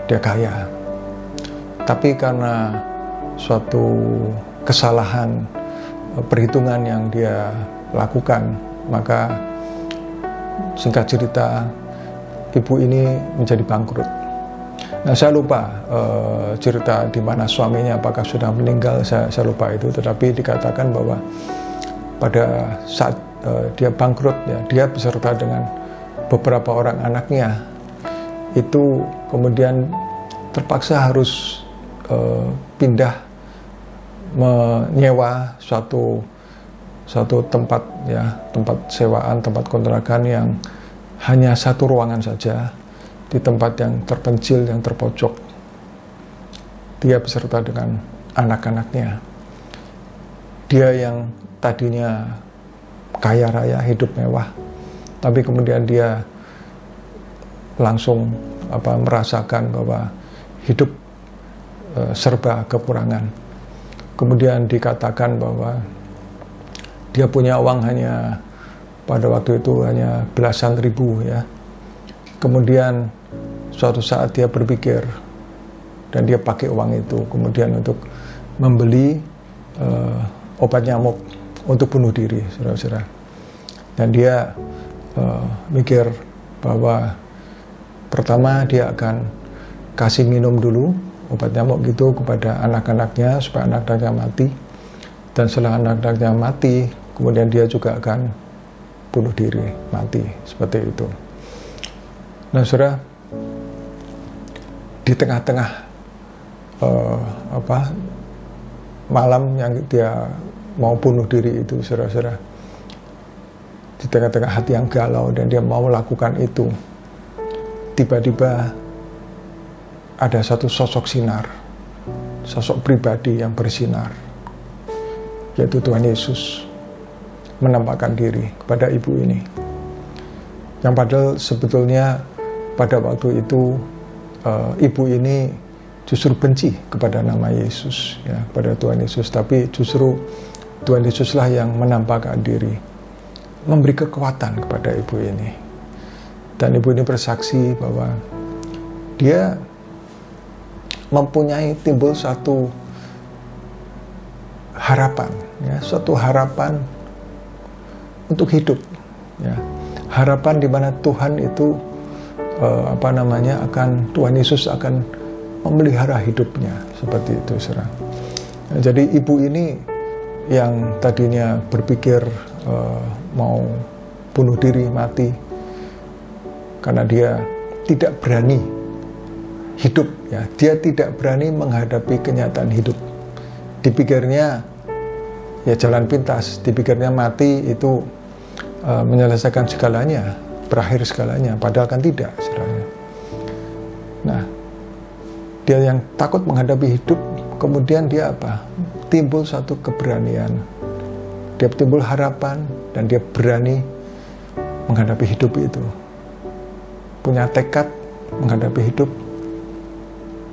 kaya. Tapi karena suatu kesalahan perhitungan yang dia lakukan, maka singkat cerita ibu ini menjadi bangkrut. Nah, saya lupa cerita di mana suaminya, apakah sudah meninggal, saya lupa itu. Tetapi dikatakan bahwa pada saat dia bangkrut, ya, dia beserta dengan beberapa orang anaknya itu kemudian terpaksa harus pindah menyewa suatu tempat, ya, tempat sewaan, tempat kontrakan yang hanya satu ruangan saja, di tempat yang terpencil, yang terpojok. Dia beserta dengan anak-anaknya. Dia yang tadinya kaya raya, hidup mewah, tapi kemudian dia langsung merasakan bahwa hidup serba kekurangan. Kemudian dikatakan bahwa dia punya uang hanya pada waktu itu hanya belasan ribu ya. Kemudian suatu saat dia berpikir dan dia pakai uang itu kemudian untuk membeli obat nyamuk untuk bunuh diri, saudara-saudara. Dan dia mikir bahwa pertama dia akan kasih minum dulu obat nyamuk gitu kepada anak-anaknya supaya anak-anaknya mati. Dan setelah anak-anaknya mati, kemudian dia juga akan bunuh diri, mati, seperti itu. Nah, saudara, di tengah-tengah malam yang dia mau bunuh diri itu, saudara-saudara, di tengah-tengah hati yang galau dan dia mau melakukan itu, tiba-tiba ada satu sosok sinar, sosok pribadi yang bersinar, yaitu Tuhan Yesus menampakkan diri kepada ibu ini. Yang padahal sebetulnya pada waktu itu ibu ini justru benci kepada nama Yesus, ya, kepada Tuhan Yesus. Tapi justru Tuhan Yesuslah yang menampakkan diri, memberi kekuatan kepada ibu ini. Dan ibu ini bersaksi bahwa dia mempunyai timbul satu harapan, ya, suatu harapan untuk hidup, ya, harapan di mana Tuhan itu Tuhan Yesus akan memelihara hidupnya, seperti itu, saudara. Nah, jadi ibu ini yang tadinya berpikir mau bunuh diri, mati, karena dia tidak berani hidup, ya, dia tidak berani menghadapi kenyataan hidup. Dipikirnya ya jalan pintas, dipikirnya mati itu menyelesaikan segalanya, berakhir segalanya, padahal kan tidak, saudara. Nah, dia yang takut menghadapi hidup, kemudian dia timbul satu keberanian, dia timbul harapan, dan dia berani menghadapi hidup itu, punya tekad menghadapi hidup,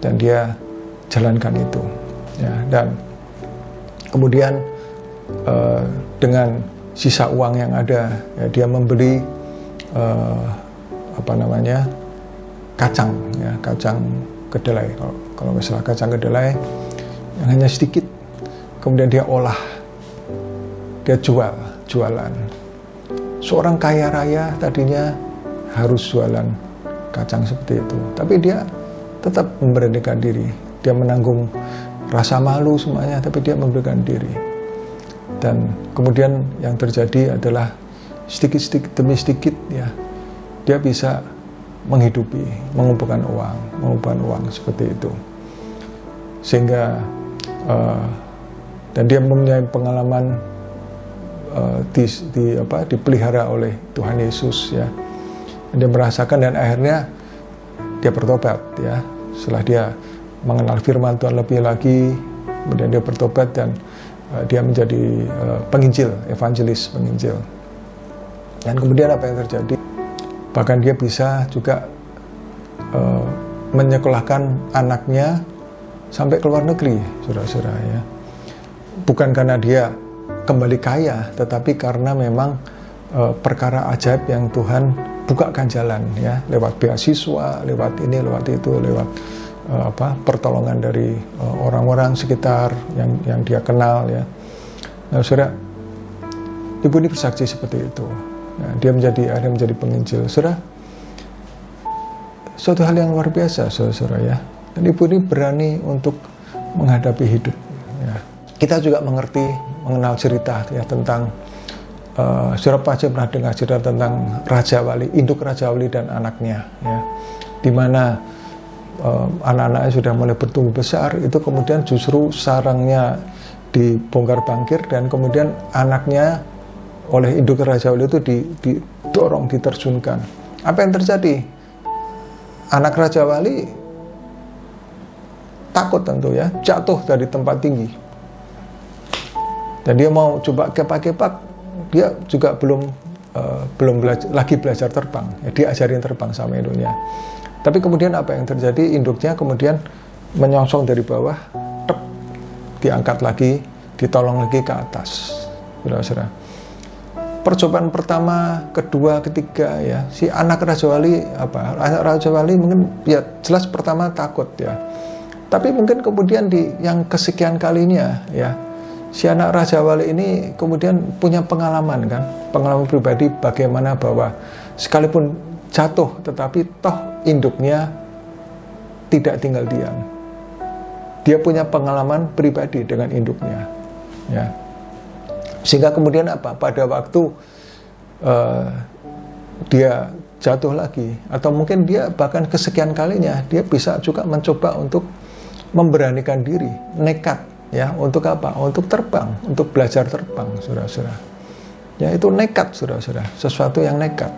dan dia jalankan itu, ya. Dan kemudian dengan sisa uang yang ada, ya, dia membeli kacang, ya, kacang kedelai, kalau nggak salah kacang kedelai yang hanya sedikit, kemudian dia olah, dia jualan. Seorang kaya raya tadinya harus jualan kacang seperti itu, tapi dia tetap memberanikan diri. Dia menanggung rasa malu semuanya, tapi dia memberikan diri. Dan kemudian yang terjadi adalah sedikit demi sedikit, ya, dia bisa menghidupi, mengumpulkan uang seperti itu. Sehingga dan dia mempunyai pengalaman dipelihara oleh Tuhan Yesus, ya. Dan dia merasakan, dan akhirnya dia bertobat, ya. Setelah dia mengenal firman Tuhan lebih lagi, kemudian dia bertobat dan dia menjadi penginjil, evangelis, penginjil. Dan kemudian apa yang terjadi? Bahkan dia bisa juga menyekolahkan anaknya sampai ke luar negeri, saudara-saudara, ya. Bukan karena dia kembali kaya, tetapi karena memang perkara ajaib yang Tuhan bukakan jalan, ya, lewat beasiswa, lewat ini, lewat itu, lewat pertolongan dari orang-orang sekitar yang dia kenal, ya. Nah, saudara, ibu ini bersaksi seperti itu. Nah, dia akhirnya menjadi penginjil, saudara. Suatu hal yang luar biasa, saudara, ya. Dan ibu ini berani untuk menghadapi hidup, ya. Kita juga mengenal cerita, ya, tentang saudara pasti pernah dengar cerita tentang Raja Wali, induk Raja Wali dan anaknya, ya, di mana anak-anaknya sudah mulai bertumbuh besar, itu kemudian justru sarangnya dibongkar bangkir, dan kemudian anaknya oleh induk Raja Wali itu didorong, diterjunkan. Apa yang terjadi? anak Raja Wali takut tentu ya, jatuh dari tempat tinggi. Dan dia mau coba kepak-kepak, dia juga belum belajar terbang. Ya, diajarin terbang sama induknya. Tapi kemudian apa yang terjadi? Induknya kemudian menyongsong dari bawah, tep, diangkat lagi, ditolong lagi ke atas. Saudara-saudara. Percobaan pertama, kedua, ketiga ya, si anak Raja Wali anak Raja Wali mungkin ya jelas pertama takut ya. Tapi mungkin kemudian di yang kesekian kalinya ya, si anak Raja Wali ini kemudian punya pengalaman kan, pengalaman pribadi bagaimana bahwa sekalipun jatuh tetapi toh induknya tidak tinggal diam. Dia punya pengalaman pribadi dengan induknya ya. Sehingga kemudian apa? Pada waktu dia jatuh lagi, atau mungkin dia bahkan kesekian kalinya, dia bisa juga mencoba untuk memberanikan diri, nekat, ya, untuk apa? Untuk terbang, untuk belajar terbang, saudara-saudara. Ya, itu nekat, saudara-saudara, sesuatu yang nekat.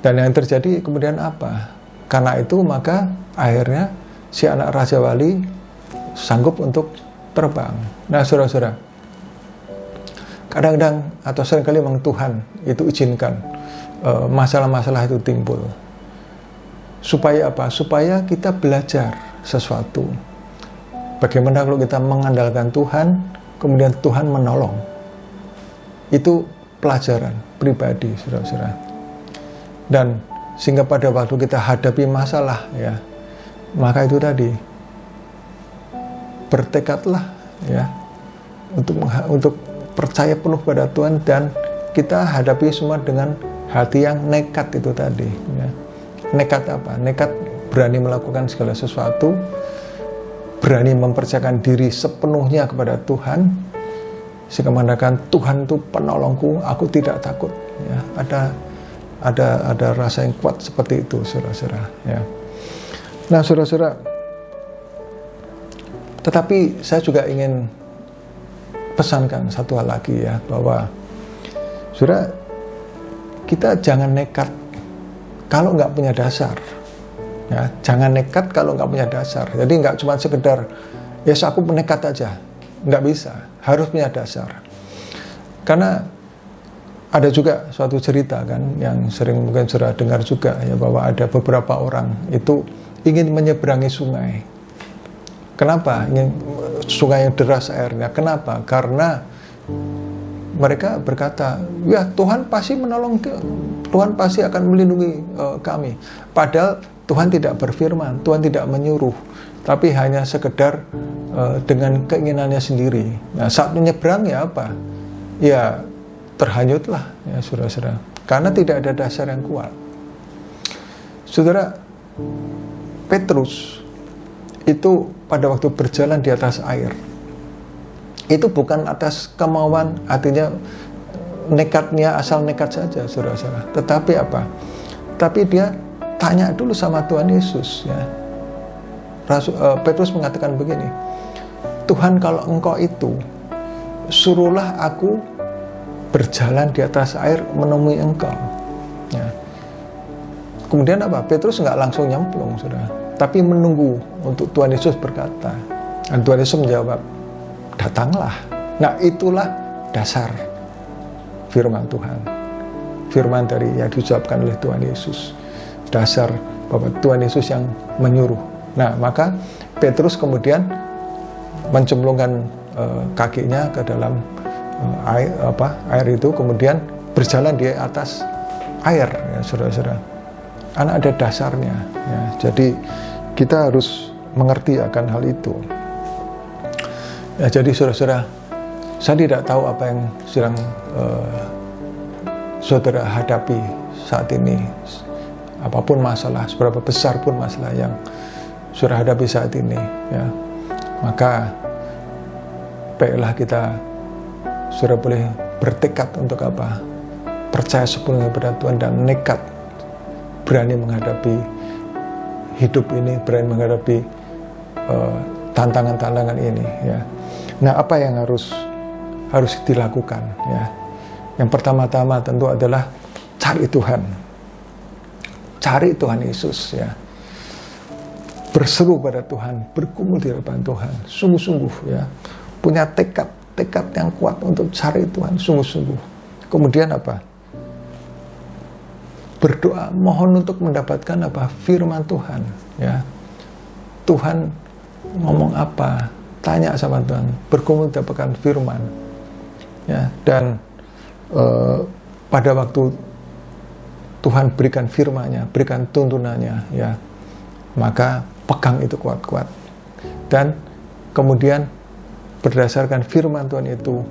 Dan yang terjadi kemudian apa? Karena itu maka akhirnya si anak Raja Wali sanggup untuk terbang. Nah, saudara-saudara, kadang-kadang atau seringkali memang Tuhan itu izinkan masalah-masalah itu timbul. Supaya apa? Supaya kita belajar sesuatu. Bagaimana kalau kita mengandalkan Tuhan, kemudian Tuhan menolong. Itu pelajaran pribadi, saudara-saudara. Dan sehingga pada waktu kita hadapi masalah, ya, maka itu tadi, bertekadlah, ya, untuk percaya penuh pada Tuhan, dan kita hadapi semua dengan hati yang nekat itu tadi ya. Nekat apa? Nekat berani melakukan segala sesuatu, berani mempercayakan diri sepenuhnya kepada Tuhan, sehingga mengatakan Tuhan itu penolongku, aku tidak takut ya. Ada rasa yang kuat seperti itu, saudara-saudara ya. Nah, saudara-saudara, tetapi saya juga ingin pesankan satu hal lagi ya, bahwa saudara, kita jangan nekat kalau nggak punya dasar ya. Jangan nekat kalau nggak punya dasar. Jadi nggak cuma sekedar ya aku menekat aja, nggak bisa, harus punya dasar. Karena ada juga suatu cerita kan yang sering mungkin saudara dengar juga ya, bahwa ada beberapa orang itu ingin menyeberangi sungai. Kenapa? Ingin sungai yang deras airnya. Kenapa? Karena mereka berkata, ya Tuhan pasti menolong, Tuhan pasti akan melindungi kami. Padahal Tuhan tidak berfirman, Tuhan tidak menyuruh, tapi hanya sekedar dengan keinginannya sendiri. Nah, saat menyeberang ya apa? Ya terhanyutlah ya, saudara-saudara. Karena tidak ada dasar yang kuat. Saudara, Petrus itu pada waktu berjalan di atas air, itu bukan atas kemauan, artinya nekatnya asal nekat saja, saudara-saudara. Tetapi apa? Tapi dia tanya dulu sama Tuhan Yesus ya. Petrus mengatakan begini, Tuhan, kalau Engkau itu, suruhlah aku berjalan di atas air menemui Engkau ya. Kemudian apa? Petrus nggak langsung nyemplung, saudara, tapi menunggu untuk Tuhan Yesus berkata. Dan Tuhan Yesus menjawab, datanglah. Nah, itulah dasar firman Tuhan. Firman dari yang diucapkan oleh Tuhan Yesus. Dasar bahwa Tuhan Yesus yang menyuruh. Nah, maka Petrus kemudian mencemplungkan kakinya ke dalam air itu, kemudian berjalan di atas air ya, saudara-saudara. Karena ada dasarnya ya. Jadi kita harus mengerti akan hal itu ya. Jadi saudara-saudara, saya tidak tahu apa yang sedang saudara hadapi saat ini, apapun masalah, seberapa besar pun masalah yang saudara hadapi saat ini ya. Maka baiklah kita saudara boleh bertekad untuk apa? Percaya sepenuhnya pada Tuhan dan nekat berani menghadapi hidup ini, berani menghadapi tantangan-tantangan ini ya. Nah, apa yang harus dilakukan ya? Yang pertama-tama tentu adalah cari Tuhan. cari Tuhan Yesus ya. Berseru pada Tuhan, bergumul di hadapan Tuhan, sungguh-sungguh ya. Punya tekad yang kuat untuk cari Tuhan, sungguh-sungguh. Kemudian apa? Berdoa, mohon untuk mendapatkan apa? Firman Tuhan ya. Tuhan ngomong apa? Tanya sama Tuhan, bergumul dapatkan firman ya. Dan pada waktu Tuhan berikan firman-Nya, berikan tuntunannya ya, maka pegang itu kuat-kuat. Dan kemudian berdasarkan firman Tuhan itu,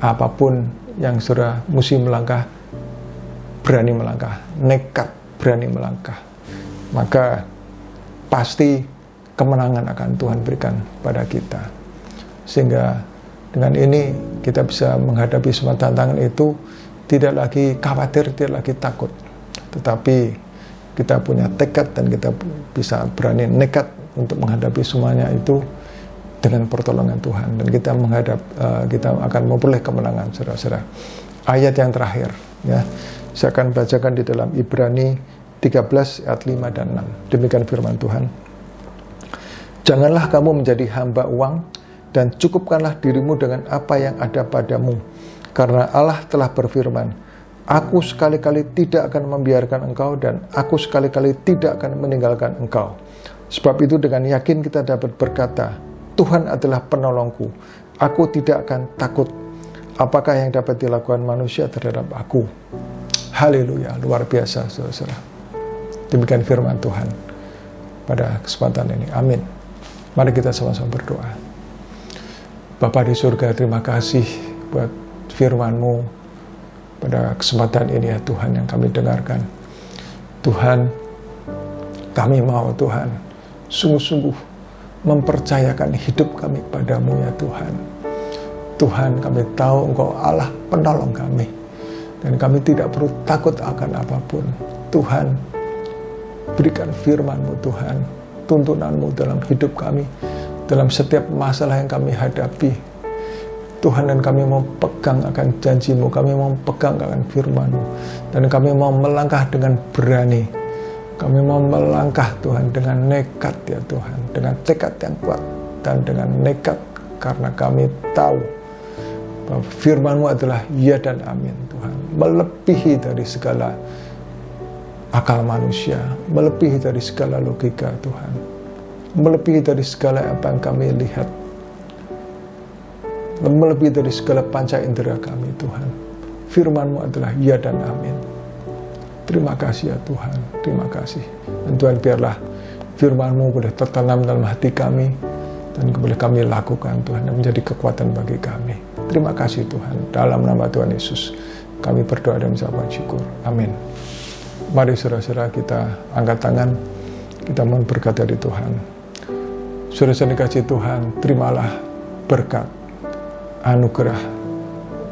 apapun yang sudah mesti melangkah, berani melangkah, nekat berani melangkah, maka pasti kemenangan akan Tuhan berikan pada kita. Sehingga dengan ini kita bisa menghadapi semua tantangan itu tidak lagi khawatir, tidak lagi takut, tetapi kita punya tekad dan kita bisa berani nekat untuk menghadapi semuanya itu dengan pertolongan Tuhan, dan kita akan memperoleh kemenangan, saudara-saudara. Ayat yang terakhir ya, saya akan bacakan di dalam Ibrani 13 ayat 5 dan 6. Demikian firman Tuhan. Janganlah kamu menjadi hamba uang, dan cukupkanlah dirimu dengan apa yang ada padamu, karena Allah telah berfirman, Aku sekali-kali tidak akan membiarkan engkau, dan aku sekali-kali tidak akan meninggalkan engkau. Sebab itu dengan yakin kita dapat berkata, Tuhan adalah penolongku, aku tidak akan takut. Apakah yang dapat dilakukan manusia terhadap aku? Haleluya, luar biasa saudara. Demikian firman Tuhan pada kesempatan ini. Amin. Mari kita sama-sama berdoa. Bapa di surga, terima kasih buat firman-Mu pada kesempatan ini ya Tuhan, yang kami dengarkan. Tuhan, kami mau Tuhan sungguh-sungguh mempercayakan hidup kami padamu ya Tuhan. Tuhan, kami tahu Engkau Allah penolong kami, dan kami tidak perlu takut akan apapun. Tuhan, berikan firman-Mu Tuhan, tuntunan-Mu dalam hidup kami, dalam setiap masalah yang kami hadapi Tuhan, dan kami mau pegang akan janji-Mu, kami mau pegang akan firman-Mu, dan kami mau melangkah dengan berani, kami mau melangkah Tuhan dengan nekat ya Tuhan, dengan tekad yang kuat dan dengan nekat, karena kami tahu bahwa firman-Mu adalah ya dan amin Tuhan, melebihi dari segala akal manusia, melebihi dari segala logika Tuhan, melebihi dari segala apa yang kami lihat, melebihi dari segala panca indera kami Tuhan. Firman-Mu adalah ya dan amin. Terima kasih ya Tuhan, terima kasih. Dan Tuhan, biarlah firman-Mu boleh tertanam dalam hati kami, dan boleh kami lakukan Tuhan, dan menjadi kekuatan bagi kami. Terima kasih Tuhan, dalam nama Tuhan Yesus kami berdoa dan mengucapkan syukur. Amin. Mari saudara-saudara kita angkat tangan, kita mohon berkat dari Tuhan. Saudara-saudara dikasih Tuhan, terimalah berkat, anugerah,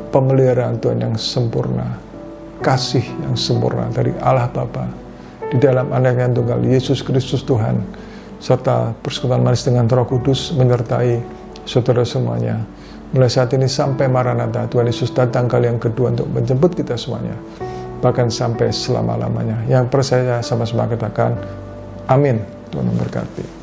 pemeliharaan Tuhan yang sempurna, kasih yang sempurna dari Allah Bapa di dalam Anak yang tunggal Yesus Kristus Tuhan, serta persekutuan manis dengan Roh Kudus menyertai saudara semuanya mulai saat ini sampai Maranatha. Tuhan Yesus datang kali yang kedua untuk menjemput kita semuanya, bahkan sampai selama-lamanya. Yang percaya sama-sama katakan amin. Tuhan memberkati.